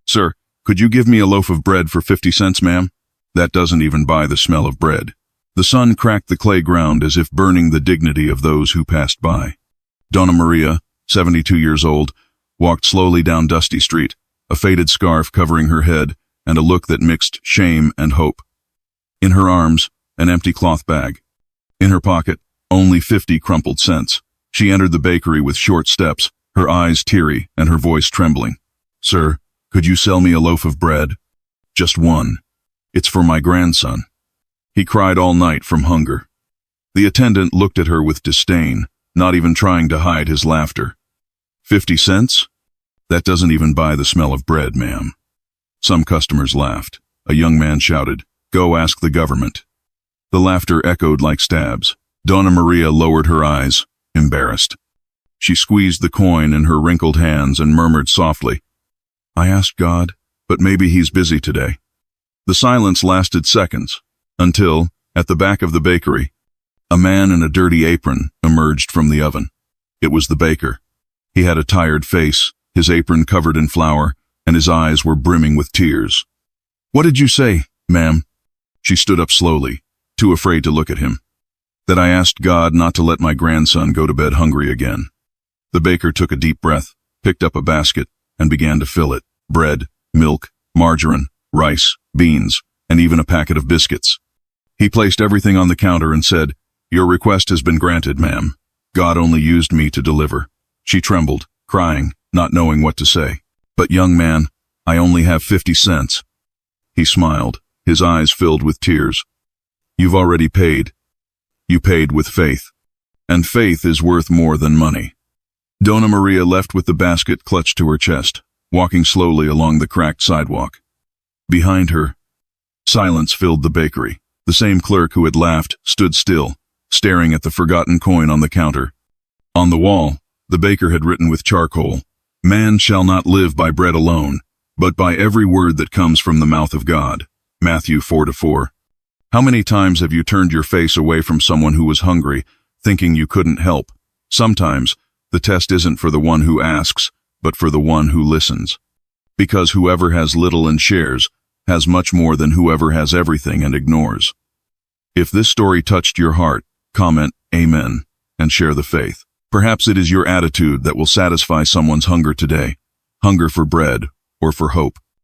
"Sir, could you give me a loaf of bread for 50 cents, ma'am?" "That doesn't even buy the smell of bread." The sun cracked the clay ground as if burning the dignity of those who passed by. Donna Maria, 72 years old, walked slowly down Dusty Street, a faded scarf covering her head and a look that mixed shame and hope. In her arms, an empty cloth bag. In her pocket, only 50 crumpled cents. She entered the bakery with short steps, her eyes teary and her voice trembling. "Sir, could you sell me a loaf of bread? Just one. It's for my grandson. He cried all night from hunger." The attendant looked at her with disdain, not even trying to hide his laughter. 50 cents? That doesn't even buy the smell of bread, ma'am." Some customers laughed. A young man shouted, "Go ask the government." The laughter echoed like stabs. Donna Maria lowered her eyes, embarrassed. She squeezed the coin in her wrinkled hands and murmured softly, "I asked God, but maybe he's busy today." The silence lasted seconds, until, at the back of the bakery, a man in a dirty apron emerged from the oven. It was the baker. He had a tired face, his apron covered in flour, and his eyes were brimming with tears. "What did you say, ma'am?" She stood up slowly, too afraid to look at him. "That I asked God not to let my grandson go to bed hungry again." The baker took a deep breath, picked up a basket, and began to fill it. Bread, milk, margarine, rice, beans, and even a packet of biscuits. He placed everything on the counter and said, "Your request has been granted, ma'am. God only used me to deliver." She trembled, crying, not knowing what to say. "But young man, I only have 50 cents. He smiled, his eyes filled with tears. "You've already paid. You paid with faith. And faith is worth more than money." Donna Maria left with the basket clutched to her chest, walking slowly along the cracked sidewalk. Behind her, silence filled the bakery. The same clerk who had laughed stood still, staring at the forgotten coin on the counter. On the wall, the baker had written with charcoal, "Man shall not live by bread alone, but by every word that comes from the mouth of God." Matthew 4:4. How many times have you turned your face away from someone who was hungry, thinking you couldn't help? Sometimes, the test isn't for the one who asks, but for the one who listens. Because whoever has little and shares, has much more than whoever has everything and ignores. If this story touched your heart, comment Amen and share the faith. Perhaps it is your attitude that will satisfy someone's hunger today, hunger for bread or for hope.